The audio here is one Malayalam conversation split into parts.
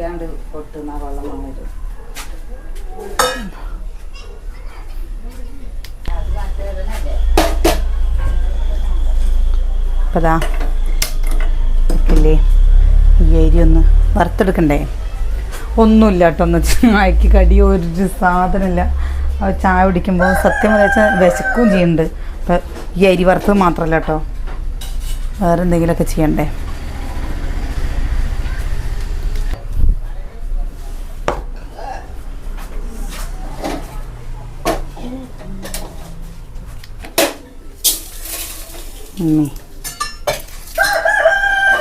തിളപ്പിക്കാണ്ട് പൊട്ടുന്ന വെള്ളം വരും. അപ്പതാ ഇല്ലേ ഈ അരി ഒന്ന് വറുത്തെടുക്കണ്ടേ? ഒന്നുമില്ല കേട്ടോ. ഒന്ന് ചായക്ക് കടി ഒരു സാധനമില്ല. അത് ചായ കുടിക്കുമ്പോൾ സത്യം വെച്ചാൽ വിശക്കും ചെയ്യുന്നുണ്ട്. അപ്പം ഈ അരി വറുത്തത് മാത്രമല്ല കേട്ടോ, വേറെ എന്തെങ്കിലുമൊക്കെ ചെയ്യണ്ടേ.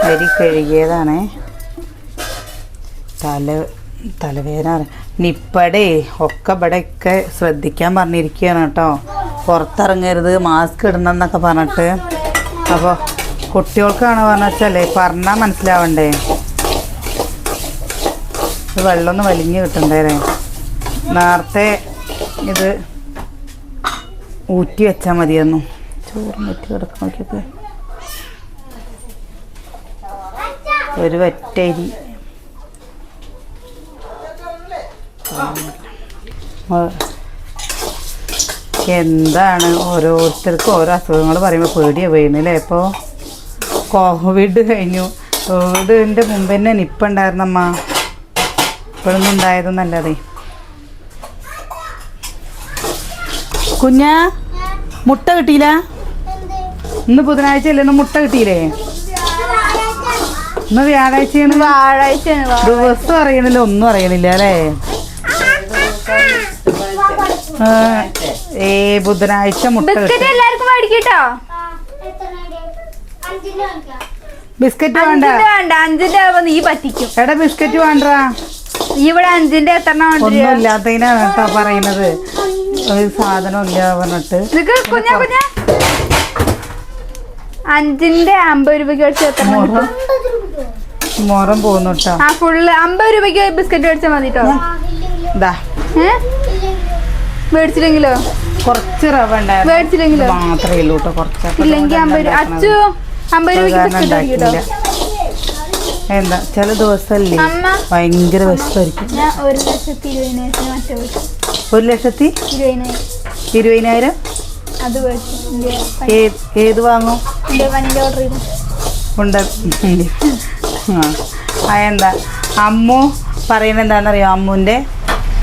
അരി കഴുകിയതാണേ. തലവേദന നിപ്പടെ ഒക്കെ ഇവിടെയൊക്കെ ശ്രദ്ധിക്കാൻ പറഞ്ഞിരിക്കുകയാണ് കേട്ടോ. പുറത്തിറങ്ങരുത്, മാസ്ക് ഇടണം എന്നൊക്കെ പറഞ്ഞിട്ട്. അപ്പോൾ കുട്ടികൾക്കാണ് പറഞ്ഞാലേ പറഞ്ഞാൽ മനസ്സിലാവണ്ടേ. ഇത് വെള്ളമൊന്ന് വലിഞ്ഞ് കിട്ടണ്ടേ. നേരത്തെ ഇത് ഊറ്റി വെച്ചാൽ മതിയായിരുന്നു. ചോറും ഊറ്റി കിടക്കാൻ നോക്കിയപ്പോൾ ഒരു വറ്റരി. എന്താണ് ഓരോരുത്തർക്കും ഓരോ അസുഖങ്ങൾ പറയുമ്പോൾ പേടിയാണ് വീണില്ലേ. ഇപ്പോൾ കോവിഡ് കഴിഞ്ഞു. കോവിഡിൻ്റെ മുമ്പ് തന്നെ നിപ്പ ഉണ്ടായിരുന്നമ്മ. ഇപ്പോഴൊന്നും ഉണ്ടായതൊന്നല്ലാതെ. കുഞ്ഞാ മുട്ട കിട്ടിയില്ല? ഇന്ന് ബുധനാഴ്ച അല്ലേ, ഇന്ന് മുട്ട കിട്ടിയില്ലേ? ഇന്ന് വ്യാഴാഴ്ചയാണ്. ദിവസം അറിയണില്ല, ഒന്നും അറിയണില്ല അല്ലേ. ബുധനാഴ്ച മുട്ട. ബിസ്ക്കറ്റ് വേണ്ട? 5ന്റെ നീ പറ്റിക്കും. എടാ ബിസ്ക്കറ്റ് വേണ്ട. ഇവിടെ 5ന്റെ എത്ര ഒന്നും ഇല്ലാത്തതിനാണ് കേട്ടോ പറയുന്നത്. ഒരു സാധനം ഇല്ല പറഞ്ഞിട്ട്. 5ന്റെ 50 രൂപയ്ക്ക് മേടിച്ച് എത്ര മോറം പോകുന്നു കേട്ടോ. ആ ഫുള്ള് 50 രൂപയ്ക്ക് ബിസ്ക്കറ്റ് മേടിച്ചാൽ മതി കേട്ടോ. മേടിച്ചില്ലെങ്കിലോ? കുറച്ച് റവ മേടിച്ചില്ലെങ്കിലോ മാത്രമേ ഉള്ളൂ കേട്ടോ. കുറച്ച് ഇല്ലെങ്കിൽ 50 രൂപയ്ക്ക് ബിസ്ക്കറ്റ് മേടിക്കട്ടോ. എന്താ ചില ദിവസമല്ലേ ഭയങ്കര വിശപ്പായിരിക്കും. 1,20,000 ഏത് വാങ്ങും? ഉണ്ട്. എന്താ അമ്മു പറയുന്നത് എന്താണെന്നറിയോ? അമ്മുവിൻ്റെ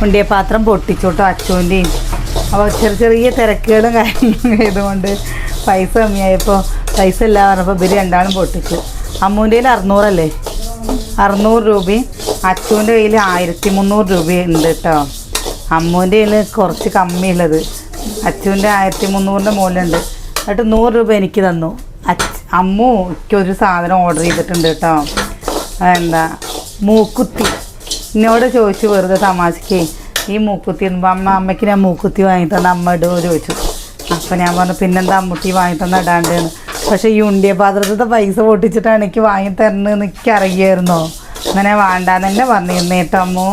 ഉണ്ടിയപാത്രം പൊട്ടിച്ചോട്ടോ അച്ചുവിൻ്റെയും. അപ്പോൾ ചെറിയ ചെറിയ തിരക്കുകളും കാര്യങ്ങളും ആയതുകൊണ്ട് പൈസ കമ്മിയായപ്പോൾ പൈസ ഇല്ല പറഞ്ഞപ്പോൾ ഇവർ രണ്ടാളും പൊട്ടിച്ചു. അമ്മുവിൻ്റെ കയ്യിൽ 600 അല്ലേ, 600 രൂപയും അച്ചുവിൻ്റെ കയ്യിൽ 1300 രൂപ ഉണ്ട് കേട്ടോ. അമ്മുവിൻ്റെ കയ്യിൽ കുറച്ച് കമ്മിയുള്ളത്, അച്ചുവിൻ്റെ 1300ൻ്റെ മുകളിലുണ്ട്. എന്നിട്ട് 100 രൂപ എനിക്ക് തന്നു. അമ്മു എനിക്കൊരു സാധനം ഓർഡർ ചെയ്തിട്ടുണ്ട് കേട്ടോ. എന്താ മൂക്കുത്തി. എന്നോട് ചോദിച്ചു വെറുതെ തമാശക്ക്, ഈ മൂക്കുത്തി അമ്മയ്ക്ക് ഞാൻ മൂക്കുത്തി വാങ്ങി തന്ന അമ്മ ഇടുമോ ചോദിച്ചു. അപ്പം ഞാൻ പറഞ്ഞു പിന്നെന്താ അമ്മൂട്ടി വാങ്ങി തന്ന ഇടാണ്ടെന്ന്. പക്ഷേ ഈ ഉണ്ടിയ പാത്രത്തെ പൈസ പൊട്ടിച്ചിട്ടാണ് എനിക്ക് വാങ്ങി തരണമെന്ന് എനിക്ക് അറിയായിരുന്നോ? അങ്ങനെ വേണ്ടാന്ന് തന്നെ പറഞ്ഞിരുന്നേ കേട്ടോ അമ്മു.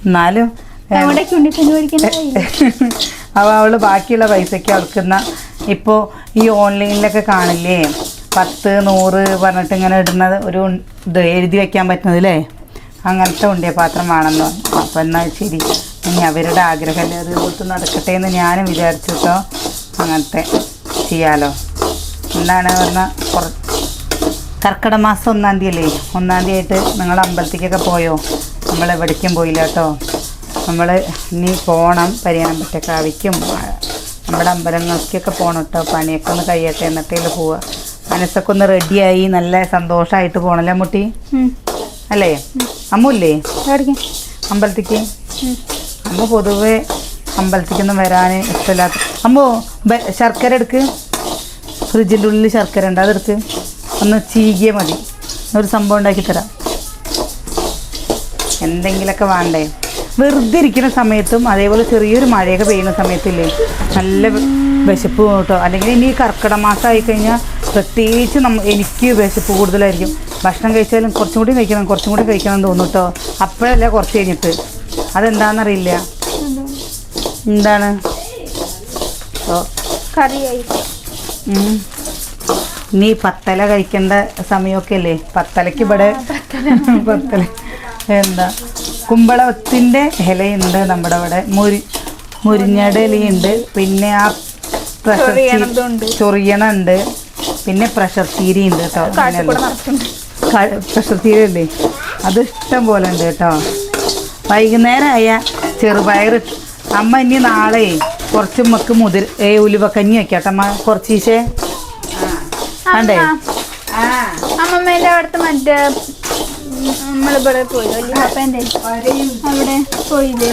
എന്നാലും അപ്പോൾ അവൾ ബാക്കിയുള്ള പൈസയ്ക്ക് അവൾക്കുന്ന ഇപ്പോൾ ഈ ഓൺലൈനിലൊക്കെ കാണില്ലേ 10, 100 പറഞ്ഞിട്ട് ഇങ്ങനെ ഇടുന്നത് ഒരു ഇത് എഴുതി വയ്ക്കാൻ പറ്റുന്നതില്ലേ, അങ്ങനത്തെ ഉണ്ടിയപാത്രം വേണമെന്ന് പറഞ്ഞു. അപ്പോൾ എന്നാൽ ശരി, ഇനി അവരുടെ ആഗ്രഹമല്ലേ അത് കൊടുത്ത് നടക്കട്ടെ എന്ന് ഞാനും വിചാരിച്ചു കേട്ടോ. അങ്ങനത്തെ ചെയ്യാലോ. എന്താണ് പറഞ്ഞാൽ കർക്കിടക മാസം 1-ാം തീയതി അല്ലേ, 1-ാം തീയതി ആയിട്ട് നിങ്ങൾ അമ്പലത്തേക്കൊക്കെ പോയോ? നമ്മൾ എവിടേക്കും പോയില്ല കേട്ടോ. നമ്മൾ ഇനി പോകണം, പരിയാനമ്പറ്റക്കാവിക്കും നമ്മുടെ അമ്പലങ്ങൾക്കൊക്കെ പോകണം കേട്ടോ. പണിയൊക്കെ ഒന്ന് കഴിയട്ടെ, എന്നിട്ടേൽ പോവുക. മനസ്സൊക്കെ ഒന്ന് റെഡിയായി നല്ല സന്തോഷമായിട്ട് പോകണല്ലേ അമ്മൂട്ടി? അല്ലേ അമ്മൂല്ലേ അമ്പലത്തേക്ക്? അമ്മ പൊതുവെ അമ്പലത്തേക്കൊന്നും വരാൻ ഇഷ്ടമില്ലാത്ത. അമ്മോ ശർക്കര എടുക്ക്, ഫ്രിഡ്ജിൻ്റെ ഉള്ളിൽ ശർക്കര ഉണ്ട്, അതെടുക്ക്. ഒന്ന് ചീകിയാൽ മതി, ഒരു സംഭവം ഉണ്ടാക്കി തരാം. എന്തെങ്കിലുമൊക്കെ വേണ്ടേ? വെറുതെ ഇരിക്കുന്ന സമയത്തും അതേപോലെ ചെറിയൊരു മഴയൊക്കെ പെയ്യുന്ന സമയത്തില്ലേ നല്ല വിശപ്പ് കേട്ടോ. അല്ലെങ്കിൽ ഇനി കർക്കിടക മാസം ആയിക്കഴിഞ്ഞാൽ പ്രത്യേകിച്ച് എനിക്ക് വിശപ്പ് കൂടുതലായിരിക്കും. ഭക്ഷണം കഴിച്ചാലും കുറച്ചും കൂടി കഴിക്കണം എന്ന് തോന്നും കേട്ടോ. അപ്പോഴല്ല കുറച്ച് കഴിഞ്ഞിട്ട്. അതെന്താണെന്നറിയില്ല. എന്താണ് നീ പത്തല കഴിക്കേണ്ട സമയമൊക്കെ അല്ലേ? പത്തലയ്ക്ക് ഇവിടെ പത്തല് എന്താ കുമ്പളത്തിൻ്റെ ഇലയുണ്ട് നമ്മുടെ അവിടെ, മുരിഞ്ഞയുടെ ഇലയുണ്ട്, പിന്നെ ആ ചൊറിയണുണ്ട്, പിന്നെ പ്രഷർ തീരി ഉണ്ട് കേട്ടോ. പ്രഷർ തീരി അല്ലേ, അത് ഇഷ്ടം പോലെ ഉണ്ട് കേട്ടോ. വൈകുന്നേരമായ ചെറുപയർ അമ്മ ഇനി നാളെ കുറച്ച് നമുക്ക് ഉലുവക്കഞ്ഞി വെക്കാട്ടമ്മ, കുറച്ചീശേ വേണ്ടേ? അമ്മമ്മേന്റെ അവിടുത്തെ മറ്റേ നമ്മളിവിടെ പോയില്ലോ അവിടെ പോയില്ലേ,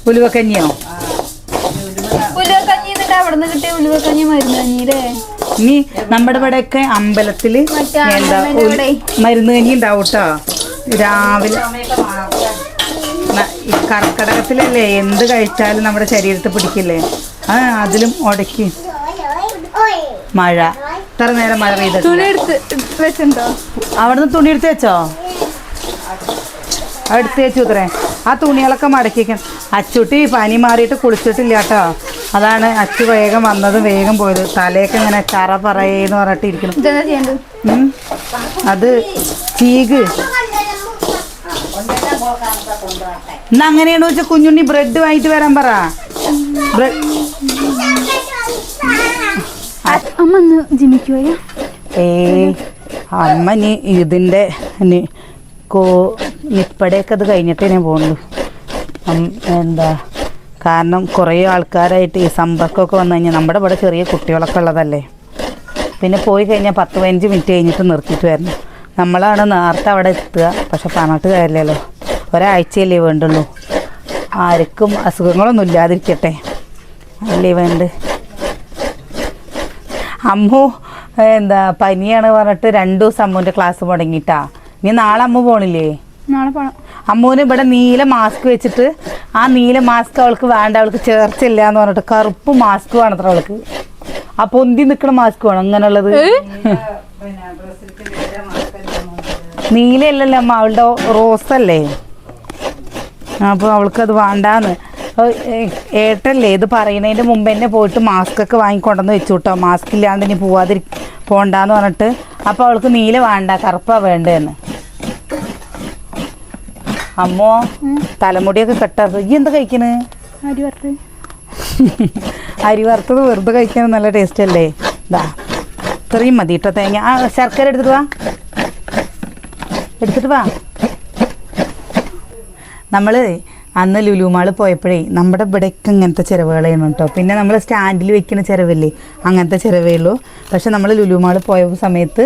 ഉലുവക്കഞ്ഞിയോ? ഉലുവക്കഞ്ഞി എന്നിട്ട് അവിടെ നിന്ന് കിട്ടിയ ഉലുവക്കഞ്ഞി മരുന്ന് കഞ്ഞില്ലേ? ഇനി നമ്മുടെ ഇവിടെയൊക്കെ അമ്പലത്തില് എന്താ മരുന്ന് കഞ്ഞി ഉണ്ടാവും കേട്ടോ. രാവിലെ കർക്കിടകത്തിലല്ലേ എന്ത് കഴിച്ചാലും നമ്മുടെ ശരീരത്തിൽ പിടിക്കില്ലേ, അതിലും ഉടക്കി മഴ ഇത്ര നേരം മഴ പെയ്തിട്ട് അവിടുന്ന് തുണി എടുത്ത് വെച്ചോ? എടുത്ത് വെച്ചു ഇത്രേ. ആ തുണികളൊക്കെ മടക്കിക്കണം. അച്ചുട്ടി പനി മാറിയിട്ട് കുളിച്ചിട്ടില്ല കേട്ടോ, അതാണ് അച്ചു വേഗം വന്നതും വേഗം പോയത്. തലയൊക്കെ ഇങ്ങനെ ചറ പറയെന്ന് പറഞ്ഞിട്ട് ഇരിക്കണം. അത് ചീക് എന്നാ അങ്ങനെയാണോ വെച്ചാൽ കുഞ്ഞുണ്ണി ബ്രെഡ് വാങ്ങിട്ട് വരാൻ പറ. അമ്മ നീ ഇതിൻ്റെ നിപ്പടയൊക്കെ അത് കഴിഞ്ഞിട്ടേ ഞാൻ പോകുള്ളൂ. എന്താ കാരണം കുറേ ആൾക്കാരായിട്ട് ഈ സമ്പർക്കമൊക്കെ വന്നു കഴിഞ്ഞാൽ നമ്മുടെ ഇവിടെ ചെറിയ കുട്ടികളൊക്കെ ഉള്ളതല്ലേ, പിന്നെ പോയി കഴിഞ്ഞാൽ 10-15 മിനിറ്റ് കഴിഞ്ഞിട്ട് നിർത്തിയിട്ട് വരണം. നമ്മളാണ് നേരത്തെ അവിടെ എത്തുക, പക്ഷെ പറഞ്ഞിട്ട് കാര്യമില്ലല്ലോ, ഒരാഴ്ചയല്ലേ വേണ്ടുള്ളൂ. ആർക്കും അസുഖങ്ങളൊന്നും ഇല്ലാതിരിക്കട്ടെ അല്ലേ വേണ്ട. അമ്മു എന്താ പനിയാണ് പറഞ്ഞിട്ട് 2 ദിവസം അമ്മുവിൻ്റെ ക്ലാസ് മുടങ്ങിയിട്ടാ. നീ നാളെ അമ്മ പോണില്ലേ? നാളെ പോണം. അമ്മുവിന് ഇവിടെ നീല മാസ്ക് വെച്ചിട്ട് ആ നീല മാസ്ക് അവൾക്ക് വേണ്ട, അവൾക്ക് ചേർച്ചില്ല എന്ന് പറഞ്ഞിട്ട് കറുപ്പ് മാസ്ക് വേണത്ര അവൾക്ക്. ആ പൊന്തി നിൽക്കണ മാസ്ക് വേണം അങ്ങനെയുള്ളത്. നീലയല്ലല്ലോ അമ്മ, അവളുടെ റോസല്ലേ, അപ്പോൾ അവൾക്കത് വേണ്ടാന്ന്. ഏട്ടല്ലേ ഇത് പറയുന്നതിൻ്റെ മുമ്പ് തന്നെ പോയിട്ട് മാസ്ക് ഒക്കെ വാങ്ങിക്കൊണ്ടെന്ന് വെച്ചു കേട്ടോ, മാസ്ക് ഇല്ലാണ്ട് ഇനി പോണ്ടാന്ന് പറഞ്ഞിട്ട്. അപ്പോൾ അവൾക്ക് നീല വേണ്ട, കറുപ്പാ വേണ്ടതെന്ന്. അമ്മോ തലമുടിയൊക്കെ കെട്ടത്. ഈ എന്താ കഴിക്കണ്? അരി വറുത്തത് വെറുതെ കഴിക്കാൻ നല്ല ടേസ്റ്റ് അല്ലേ. ഇതാ ഇത്രയും മതി കേട്ടോ തേങ്ങ. ആ ശർക്കര എടുത്തിട്ട് വാ. നമ്മൾ അന്ന് ലുലുമാൾ പോയപ്പോഴേ നമ്മുടെ ഇവിടെയൊക്കെ ഇങ്ങനത്തെ ചിലവുകളാണ് കേട്ടോ. പിന്നെ നമ്മൾ സ്റ്റാൻഡിൽ വെക്കുന്ന ചിലവില്ലേ, അങ്ങനത്തെ ചിലവേ ഉള്ളൂ. പക്ഷെ നമ്മൾ ലുലുമാൾ പോയ സമയത്ത്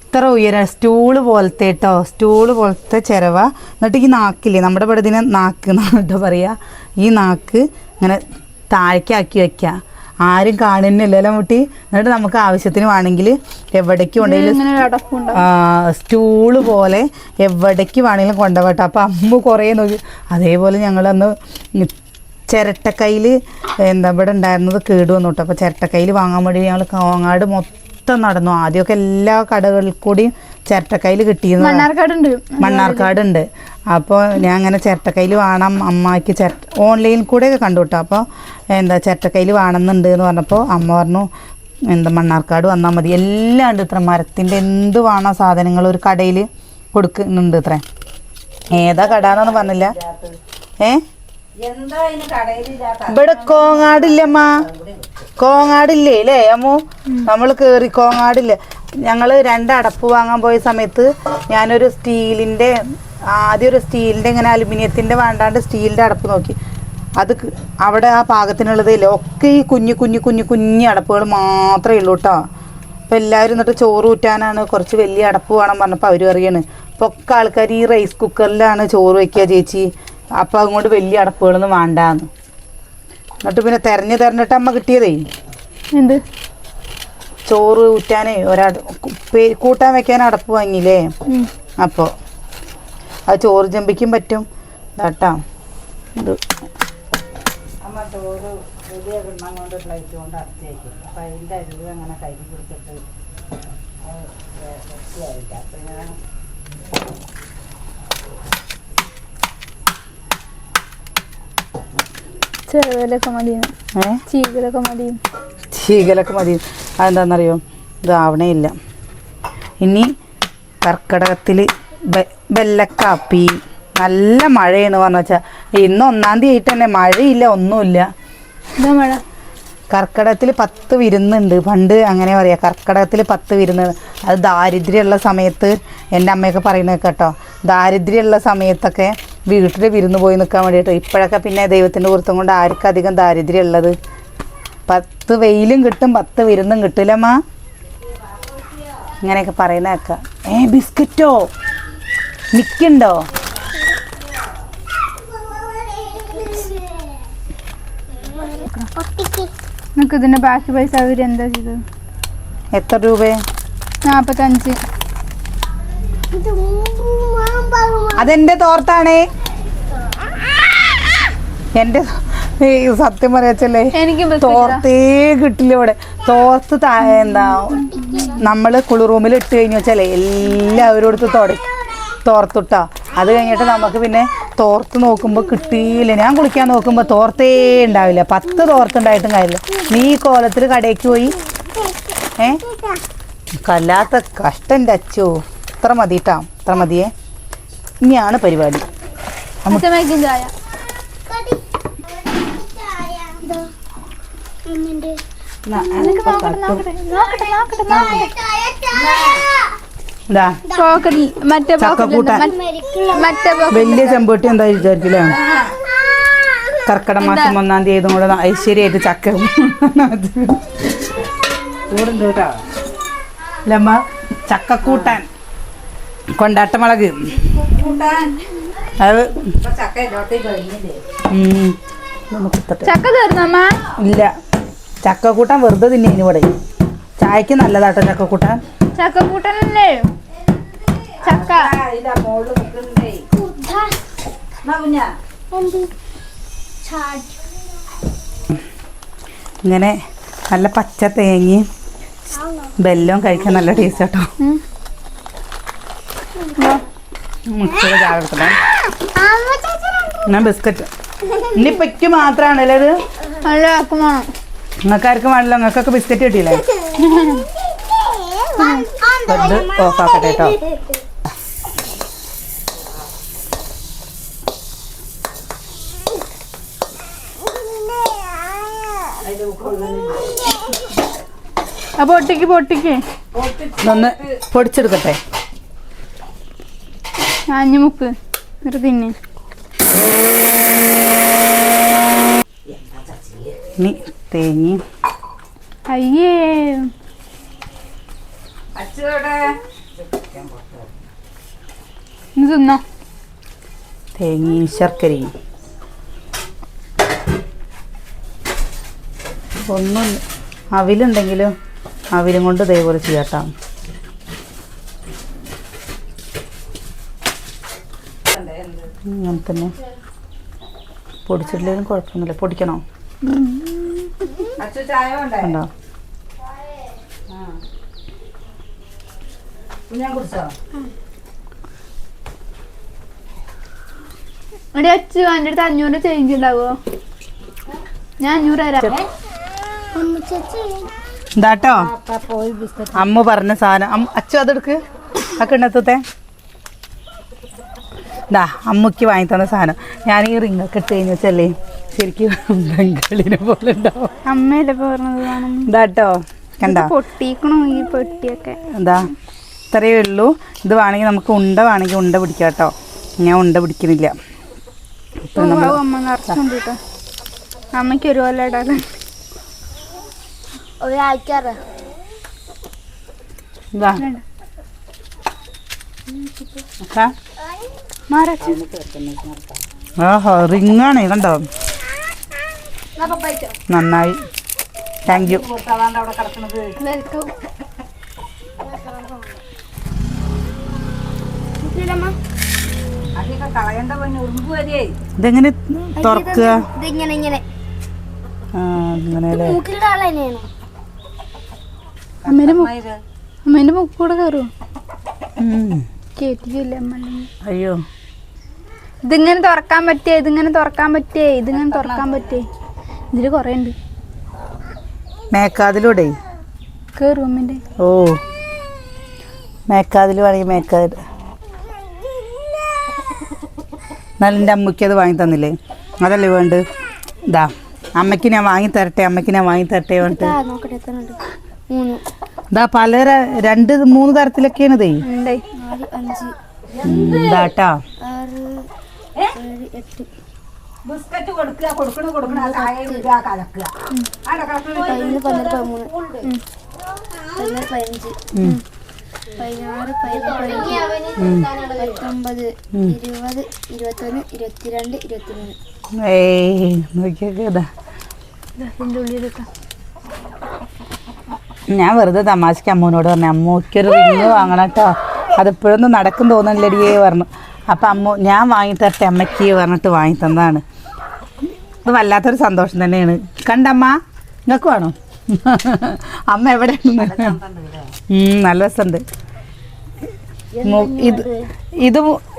ഇത്ര ഉയരം സ്റ്റൂള് പോലത്തെ കേട്ടോ, സ്റ്റൂള് പോലത്തെ ചിരവ. എന്നിട്ട് ഈ നാക്കില്ലേ, നമ്മുടെ ഇവിടെ ഇതിനെ നാക്ക് എന്നാണ് കേട്ടോ പറയുക. ഈ നാക്ക് ഇങ്ങനെ താഴേക്കാക്കി വയ്ക്കുക, ആരും കാണുന്നില്ലല്ലോ മുട്ടി. എന്നിട്ട് നമുക്ക് ആവശ്യത്തിന് വേണമെങ്കിൽ എവിടേക്ക് കൊണ്ടെങ്കിലും സ്റ്റൂള് പോലെ എവിടേക്ക് വേണമെങ്കിലും കൊണ്ടുപോകട്ടെ. അപ്പം അമ്മ കുറേ നോക്കി. അതേപോലെ ഞങ്ങളന്ന് ചിരട്ടക്കൈയിൽ എന്താ ഇവിടെ ഉണ്ടായിരുന്നത് കേട് വന്നു കേട്ടോ. അപ്പോൾ ചിരട്ടക്കൈയിൽ വാങ്ങാൻ വേണ്ടി ഞങ്ങൾ കോങ്ങാട് മൊത്തം നടന്നു. ആദ്യമൊക്കെ എല്ലാ കടകളിൽ കൂടിയും ചിരട്ടക്കൈയിൽ കിട്ടിയിരുന്നു. മണ്ണാർക്കാടുണ്ട്. അപ്പോൾ ഞാൻ അങ്ങനെ ചിരട്ടക്കൈയിൽ വേണം അമ്മയ്ക്ക് ഓൺലൈനിൽ കൂടെയൊക്കെ കണ്ടു കേട്ടോ. അപ്പോൾ എന്താ ചിരട്ടക്കൈയിൽ വേണമെന്നുണ്ട് എന്ന് പറഞ്ഞപ്പോൾ അമ്മ പറഞ്ഞു എന്താ മണ്ണാർക്കാട് വന്നാൽ മതി, എല്ലാം ഉണ്ട് ഇത്ര മരത്തിൻ്റെ എന്ത് വേണം സാധനങ്ങൾ ഒരു കടയിൽ കൊടുക്കുന്നുണ്ട് ഇത്ര. ഏതാ കട എന്നൊന്നും പറഞ്ഞില്ല. ഇവിടെ കോങ്ങാടില്ലമ്മ, കോങ്ങാടില്ലേ അല്ലേ അമ്മു? നമ്മൾ കയറി കോങ്ങാടില്ല. ഞങ്ങൾ 2 അടപ്പ് വാങ്ങാൻ പോയ സമയത്ത് ഞാനൊരു സ്റ്റീലിൻ്റെ ആദ്യം ഒരു സ്റ്റീലിൻ്റെ ഇങ്ങനെ അലുമിനിയത്തിൻ്റെ വേണ്ടാണ്ട് സ്റ്റീലിൻ്റെ അടപ്പ് നോക്കി. അത് അവിടെ ആ പാകത്തിനുള്ളതില്ല, ഒക്കെ ഈ കുഞ്ഞു അടപ്പുകൾ മാത്രമേ ഉള്ളൂ കേട്ടോ. അപ്പോൾ എല്ലാവരും എന്നിട്ട് ചോറ് ഊറ്റാനാണ് കുറച്ച് വലിയ അടപ്പ് വേണം പറഞ്ഞപ്പോൾ അവർ പറയാണ്. അപ്പോൾ ഒക്കെ ആൾക്കാർ ഈ റൈസ് കുക്കറിലാണ് ചോറ് വയ്ക്കുക ചേച്ചി, അപ്പോൾ അതുകൊണ്ട് വലിയ അടപ്പുകളൊന്നും വേണ്ടാന്ന്. എന്നിട്ട് പിന്നെ തെരഞ്ഞിട്ട് അമ്മ കിട്ടിയതേ എന്ത് ചോറ് ഊറ്റാനേ കൂട്ടാൻ വെക്കാൻ അടപ്പ് വാങ്ങിയില്ലേ. അപ്പോൾ അത് ചോറ് ചെമ്പിക്കും പറ്റും കേട്ടോ. ഇത് അമ്മ ചോറ് വലിയ കിണ്ണം കൊണ്ട് പ്ലേറ്റ് കൊണ്ട് അടച്ച് വയ്ക്കും. അപ്പം അതിൻ്റെ അരിവ് അങ്ങനെ കരി പിടിച്ചിട്ട് അപ്പം ഞാൻ ചീകലൊക്കെ മതി. അതെന്താണെന്നറിയോ, ഇതാവണേ ഇല്ല. ഇനി കർക്കിടകത്തിൽ വെല്ലക്കാപ്പി. നല്ല മഴയെന്ന് പറഞ്ഞു വെച്ചാൽ ഇന്ന് 1-ാം തീയതി ആയിട്ട് തന്നെ മഴയില്ല, ഒന്നുമില്ല. മഴ കർക്കിടകത്തിൽ 10 വിരുന്നുണ്ട്. പണ്ട് അങ്ങനെ പറയാം, കർക്കിടകത്തിൽ 10 വിരുന്ന്. അത് ദാരിദ്ര്യമുള്ള സമയത്ത് എൻ്റെ അമ്മയൊക്കെ പറയുന്നത് കേട്ടോ, ദാരിദ്ര്യമുള്ള സമയത്തൊക്കെ വീട്ടിൽ വിരുന്ന് പോയി നിൽക്കാൻ വേണ്ടിയിട്ട്. ഇപ്പോഴൊക്കെ പിന്നെ ദൈവത്തിൻ്റെ കുറിച്ചും കൊണ്ട് ആർക്കും അധികം ദാരിദ്ര്യം ഉള്ളത്. 10 വെയിലും കിട്ടും, 10 വിരുന്നും കിട്ടില്ലമ്മ, ഇങ്ങനെയൊക്കെ പറയുന്ന കേൾക്കാം. ബിസ്ക്കറ്റോ നിൽക്കുന്നുണ്ടോ? നിങ്ങൾക്ക് ഇതിന്റെ ബാക്കി പൈസ അവർ എന്താ ചെയ്തത്? എത്ര രൂപ? 45. അതെന്റെ തോർത്താണേ, എൻ്റെ സത്യം പറയാച്ചല്ലേ, എനിക്ക് തോർത്തേ കിട്ടില്ല ഇവിടെ. തോർത്ത് എന്താ നമ്മൾ കുളിറൂമിൽ ഇട്ട് കഴിഞ്ഞു വെച്ചാലേ എല്ലാവരും എടുത്ത് തോർത്തിട്ടാ. അത് കഴിഞ്ഞിട്ട് നമുക്ക് പിന്നെ തോർത്ത് നോക്കുമ്പോൾ കിട്ടിയില്ല. ഞാൻ കുളിക്കാൻ നോക്കുമ്പോൾ തോർത്തേ ഉണ്ടാവില്ല. 10 തോർത്തുണ്ടായിട്ടും കാര്യമില്ല. നീ കോലത്തിൽ കടയ്ക്ക് പോയി കല്ലാത്ത കഷ്ടം എൻ്റെ അച്ചോ. ഇത്ര മതിട്ടാ, ഇത്ര മതിയേ. ഇനിയാണ് പരിപാടി. വലിയ ചെമ്പോട്ടി എന്താ വിചാരിക്കില്ലേ? കർക്കിടക മാസം 1-ാം തീയതി കൂടെ ഐശ്വര്യമായിട്ട് ചക്ക ലമ്മ ചക്കക്കൂട്ടാൻ, കൊണ്ടാട്ടമുളക്. അത് ചക്ക തീർന്നമ്മ ഇല്ല, ചക്കക്കൂട്ടാൻ വെറുതെ തിന്നേന് ഇവിടെ. ചായക്ക് നല്ലതാട്ടോ ചക്കക്കൂട്ടാൻ. ചക്കക്കൂട്ടനല്ലേ ചക്ക. ഇങ്ങനെ നല്ല പച്ച തേങ്ങയും ബെല്ലവും കഴിക്കാൻ നല്ല ടേസ്റ്റ് കേട്ടോ. മിക്സിയുടെ ചായ എടുക്കട്ടെ. ഞാൻ ബിസ്ക്കറ്റ് ഇനിയിപ്പയ്ക്ക് മാത്രമാണല്ലേ ഇത്? നിങ്ങൾക്കാർക്കും വേണല്ലോ, നിങ്ങൾക്കൊക്കെ ബിസ്ക്കറ്റ് കിട്ടിയില്ലേ? ഇത് ഓഫാക്കട്ടെ കേട്ടോ. പൊട്ടിക്ക് ഒന്ന് പൊടിച്ചെടുക്കട്ടെ. മുക്ക് എന്നിട്ട് തിന്നെ. ഇനി തേങ്ങ. അയ്യേ തിന്നോ. തേങ്ങയും ശർക്കരയും ഒന്നും. അവിലുണ്ടെങ്കിലും അവിലും കൊണ്ട് ഇതേപോലെ ചെയ്യാട്ടോ. അങ്ങനെ തന്നെ പൊടിച്ചിട്ടില്ലെങ്കിലും കുഴപ്പമൊന്നുമില്ല. പൊടിക്കണോ? ഉണ്ടോ? ഇവിടെ അച്ചു എൻ്റെ അടുത്ത് 500 ചേഞ്ച് ഉണ്ടാവോ? ഞാൻ 500 തരാം. എന്താട്ടോ അമ്മ പറഞ്ഞ സാധനം. അച്ചു അതെടുക്ക്, ആ കിണ്ണത്തത്തെ ഇതാ അമ്മയ്ക്ക് വാങ്ങി തന്ന സാധനം. ഞാൻ ഈ റിങ്ങൊക്കെ ഇട്ട് കഴിഞ്ഞു വെച്ചല്ലേ ശരിക്കും ബംഗാളിനെ പോലെ ഉണ്ടാവും. അമ്മയല്ലേ പറഞ്ഞത് ഇതാട്ടോ, കണ്ടോ പൊട്ടിക്കണോ ഈ പൊട്ടിയൊക്കെ? എന്താ ഇത്രയേ ഉള്ളൂ. ഇത് വേണമെങ്കിൽ നമുക്ക് ഉണ്ട വേണമെങ്കിൽ ഉണ്ട പിടിക്കാം കേട്ടോ. ഞാൻ ഉണ്ട പിടിക്കുന്നില്ല. അമ്മ നിറച്ചുണ്ട് കേട്ടോ. അമ്മയ്ക്ക് ഒരു പോലെ ഇടാതെ ആഹാ റിങ്ങാണ്, കണ്ടോ? നന്നായി, താങ്ക് യു. ഇതെങ്ങനെ തുറക്കുക? അമ്മേന്റെ മുക്കൂടെ കയറുമോ? കേട്ടില്ലേ അമ്മ? അയ്യോ ഇതിങ്ങനെ തുറക്കാൻ പറ്റേ, ഇതിങ്ങനെ തുറക്കാൻ പറ്റേ, ഇതിങ്ങനെ തുറക്കാൻ പറ്റേ. ഇതില് കൊറേ ഉണ്ട്. മേക്കാതിലൂടെ കേറും അമ്മേന്റെ. ഓ മേക്കാതിൽ വേണമെങ്കിൽ മേക്കാതിൽ. എന്നാലും എൻ്റെ അമ്മയ്ക്ക് അത് വാങ്ങി തന്നില്ലേ, അതല്ലേ വേണ്ട. ഇതാ അമ്മയ്ക്ക് ഞാൻ വാങ്ങി തരട്ടെ, അമ്മയ്ക്ക് ഞാൻ വാങ്ങി തരട്ടെ വേണ്ടിട്ട്. ഇതാ പല 2-3 തരത്തിലൊക്കെയാണ് ഇതേ. ഇതാട്ടാ ബിസ്ക്കറ്റ് കൊടുക്കുക, കൊടുക്കണ ചായ ഇടുക, കലക്കുക. 15, 16, 19, 20, 21, 22, 23. നോക്കിയൊക്കെ. ഞാൻ വെറുതെ തമാശക്ക് അമ്മൂനോട് പറഞ്ഞു, അമ്മൂക്കൊരു റിങ് വാങ്ങണം കേട്ടോ, അതിപ്പോഴൊന്നും നടക്കും തോന്നുന്നില്ലടിയേ പറഞ്ഞു. അപ്പം അമ്മു ഞാൻ വാങ്ങിത്തരട്ടെ അമ്മയ്ക്ക് പറഞ്ഞിട്ട് വാങ്ങി തന്നതാണ്. ഇത് വല്ലാത്തൊരു സന്തോഷം തന്നെയാണ്. കണ്ടമ്മ, നിങ്ങൾക്ക് വേണോ? അമ്മ എവിടെ നല്ല രസമുണ്ട്.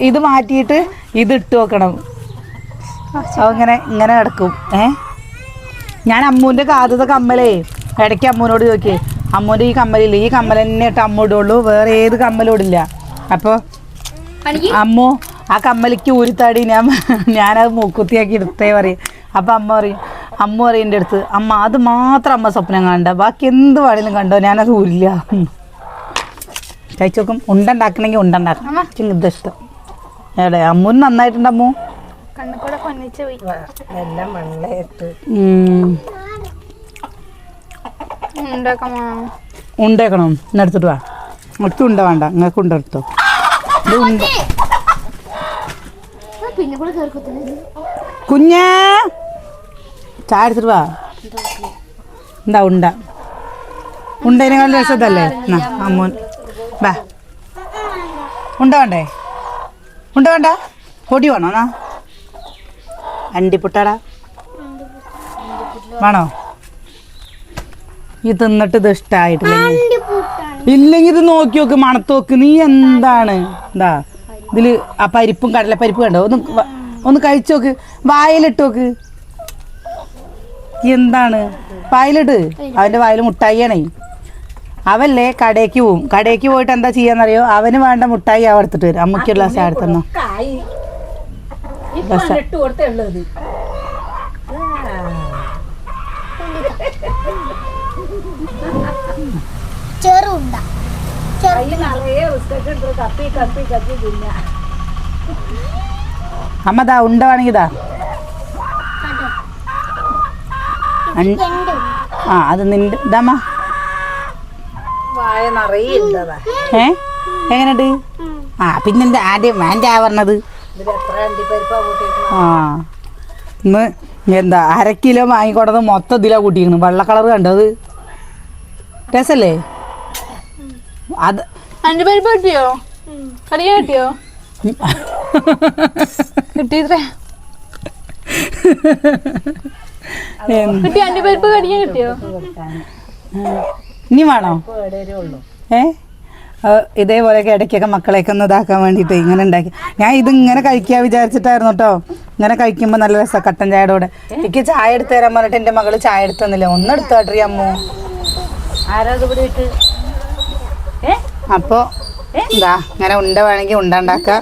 ഇത് മാറ്റിയിട്ട് ഇത് ഇട്ട് നോക്കണം. ഇങ്ങനെ കിടക്കും. ഞാൻ അമ്മൂൻ്റെ കാതത്തെ കമ്മലേ ഇടയ്ക്ക് അമ്മൂനോട് ചോദിക്കേ, അമ്മൂൻ്റെ ഈ കമ്മലില്ല, ഈ കമ്മൽ തന്നെ ഇട്ട് അമ്മ ഇടുള്ളൂ, വേറെ ഏത് കമ്മലും ഇടില്ല. അപ്പോൾ അമ്മു ആ കമ്മലിക്ക് ഊരിത്താടി ഞാനത് മൂക്കുത്തിയാക്കി എടുത്തേ പറയും. അപ്പം അമ്മ പറയും എൻ്റെ അടുത്ത്, അമ്മ അത് മാത്രം അമ്മ സ്വപ്നം കാണണ്ട, ബാക്കി എന്ത് വേണേലും കണ്ടോ, ഞാനത് ഊരില്ല. കഴിച്ചു നോക്കും. ഉണ്ടാക്കണമെങ്കിൽ ഉണ്ടാക്കണം. ഇത് ഇഷ്ടം. എവിടെ അമ്മൂന് നന്നായിട്ടുണ്ട്. അമ്മു എല്ലാം വെള്ളയിട്ട് ഉണ്ടാക്കണം. ഇന്നെടുത്തിട്ട് വാ. ഒട്ടും ഉണ്ട വേണ്ട, നിങ്ങൾക്ക് ഉണ്ടെടുത്തോ. ഇത് ഉണ്ട കുഞ്ഞേ, ചായ എടുത്തിട്ട് വാ. എന്താ ഉണ്ടതിനേക്കാൾ രസത്തല്ലേ അമ്മൂൻ. വാ, ഉണ്ട വേണ്ട പൊടി വേണോ? എന്നാ അണ്ടിപ്പുട്ടാടാ വേണോ? ഇത് തിന്നിട്ട് ഇത് ഇഷ്ടമായിട്ടില്ലെങ്കിൽ ഇത് നോക്കി നോക്ക്, മണത്ത് നോക്ക്. നീ എന്താണ് എന്താ ഇതിൽ ആ പരിപ്പും കടലപ്പരിപ്പ് കണ്ടോ? ഒന്ന് കഴിച്ചു നോക്ക്, വായിലിട്ട് നോക്ക്. എന്താണ് വായിലിട്ട്? അവൻ്റെ വായിൽ മുട്ടായിയാണേ. അവല്ലേ കടയ്ക്ക് പോവും. കടയ്ക്ക് പോയിട്ട് എന്താ ചെയ്യാന്നറിയോ? അവന് വേണ്ട മുട്ടായി അവ എടുത്തിട്ട് വരും. അമ്മയ്ക്ക് ഒരു ഗ്ലാസ് എടുത്തന്നോ. അമ്മ ദാ ഉണ്ട വേണമെങ്കിൽ ഇതാ. ആ അത് നിന്റെ ഇതാമ്മ. എങ്ങനെയുണ്ട്? ആ പിന്നെന്താ ആദ്യം എൻ്റെ പറഞ്ഞത്. ആ ഇന്ന് എന്താ 1/2 കിലോ വാങ്ങിക്കൊണ്ടത് മൊത്തം ഇതിലാ കൂട്ടിയിരിക്കണം. വെള്ള കളർ കണ്ടത് രസല്ലേ? അത് അണ്ടിപ്പരിപ്പ് കിട്ടിയോ? കറിയ കിട്ടിയോ? കിട്ടിയിത്രേ കിട്ടി. അണ്ടിപ്പരിപ്പ് കടിയാൻ കിട്ടിയോ? ഇനി വേണോ? ഇതേപോലെയൊക്കെ ഇടയ്ക്കൊക്കെ മക്കളെയൊക്കെ ഒന്ന് ഇതാക്കാൻ വേണ്ടിയിട്ട് ഇങ്ങനെ ഉണ്ടാക്കി. ഞാൻ ഇതിങ്ങനെ കഴിക്കാൻ വിചാരിച്ചിട്ടായിരുന്നു കേട്ടോ. ഇങ്ങനെ കഴിക്കുമ്പോൾ നല്ല രസമാണ് കട്ടൻ ചായയുടെ കൂടെ. എനിക്ക് ചായ എടുത്ത് തരാൻ പറഞ്ഞിട്ട് എൻ്റെ മകള് ചായ എടുത്ത് തന്നില്ല. ഒന്നെടുത്തോട്ടെ അമ്മു. അപ്പോൾ എന്താ ഇങ്ങനെ ഉണ്ട വേണമെങ്കിൽ ഉണ്ടാക്കാം,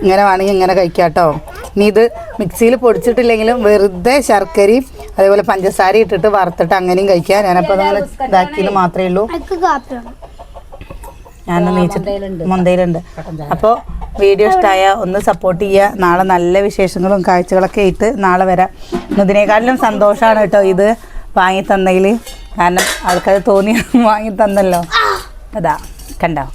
ഇങ്ങനെ വേണമെങ്കിൽ ഇങ്ങനെ കഴിക്കാം കേട്ടോ. ഇനി ഇത് മിക്സിയിൽ പൊടിച്ചിട്ടില്ലെങ്കിലും വെറുതെ ശർക്കരയും അതേപോലെ പഞ്ചസാര ഇട്ടിട്ട് വറുത്തിട്ട് അങ്ങനെയും കഴിക്കാം. ഞാനപ്പോൾ അതങ്ങനെ ഇതാക്കിയത് മാത്രമേ ഉള്ളൂ. ഞാൻ മൊന്തയിലുണ്ട്. അപ്പോൾ വീഡിയോ ഇഷ്ടമായ ഒന്ന് സപ്പോർട്ട് ചെയ്യുക. നാളെ നല്ല വിശേഷങ്ങളും കാഴ്ചകളൊക്കെ ആയിട്ട് നാളെ വരാം. ഇതിനേക്കാട്ടിലും സന്തോഷമാണ് കേട്ടോ ഇത് വാങ്ങി തന്നതിൽ. കാരണം ആൾക്കാർ തോന്നി വാങ്ങി തന്നല്ലോ. അതാ കണ്ടോ.